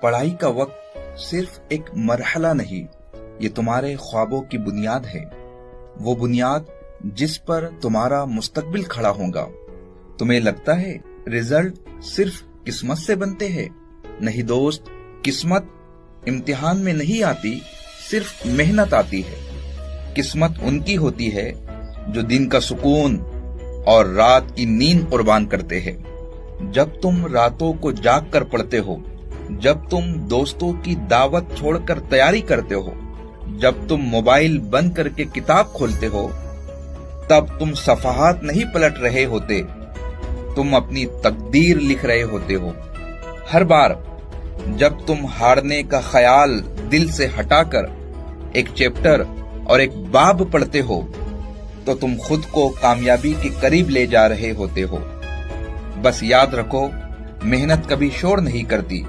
پڑھائی کا وقت صرف ایک مرحلہ نہیں، یہ تمہارے خوابوں کی بنیاد ہے، وہ بنیاد جس پر تمہارا مستقبل کھڑا ہوگا۔ تمہیں لگتا ہے رزلٹ صرف قسمت سے بنتے ہیں؟ نہیں دوست، قسمت امتحان میں نہیں آتی، صرف محنت آتی ہے۔ قسمت ان کی ہوتی ہے جو دن کا سکون اور رات کی نیند قربان کرتے ہیں۔ جب تم راتوں کو جاگ کر پڑھتے ہو، جب تم دوستوں کی دعوت چھوڑ کر تیاری کرتے ہو، جب تم موبائل بند کر کے کتاب کھولتے ہو، تب تم صفحات نہیں پلٹ رہے ہوتے، تم اپنی تقدیر لکھ رہے ہوتے ہو۔ ہر بار جب تم ہارنے کا خیال دل سے ہٹا کر ایک چیپٹر اور ایک باب پڑھتے ہو تو تم خود کو کامیابی کے قریب لے جا رہے ہوتے ہو۔ بس یاد رکھو، محنت کبھی شور نہیں کرتی،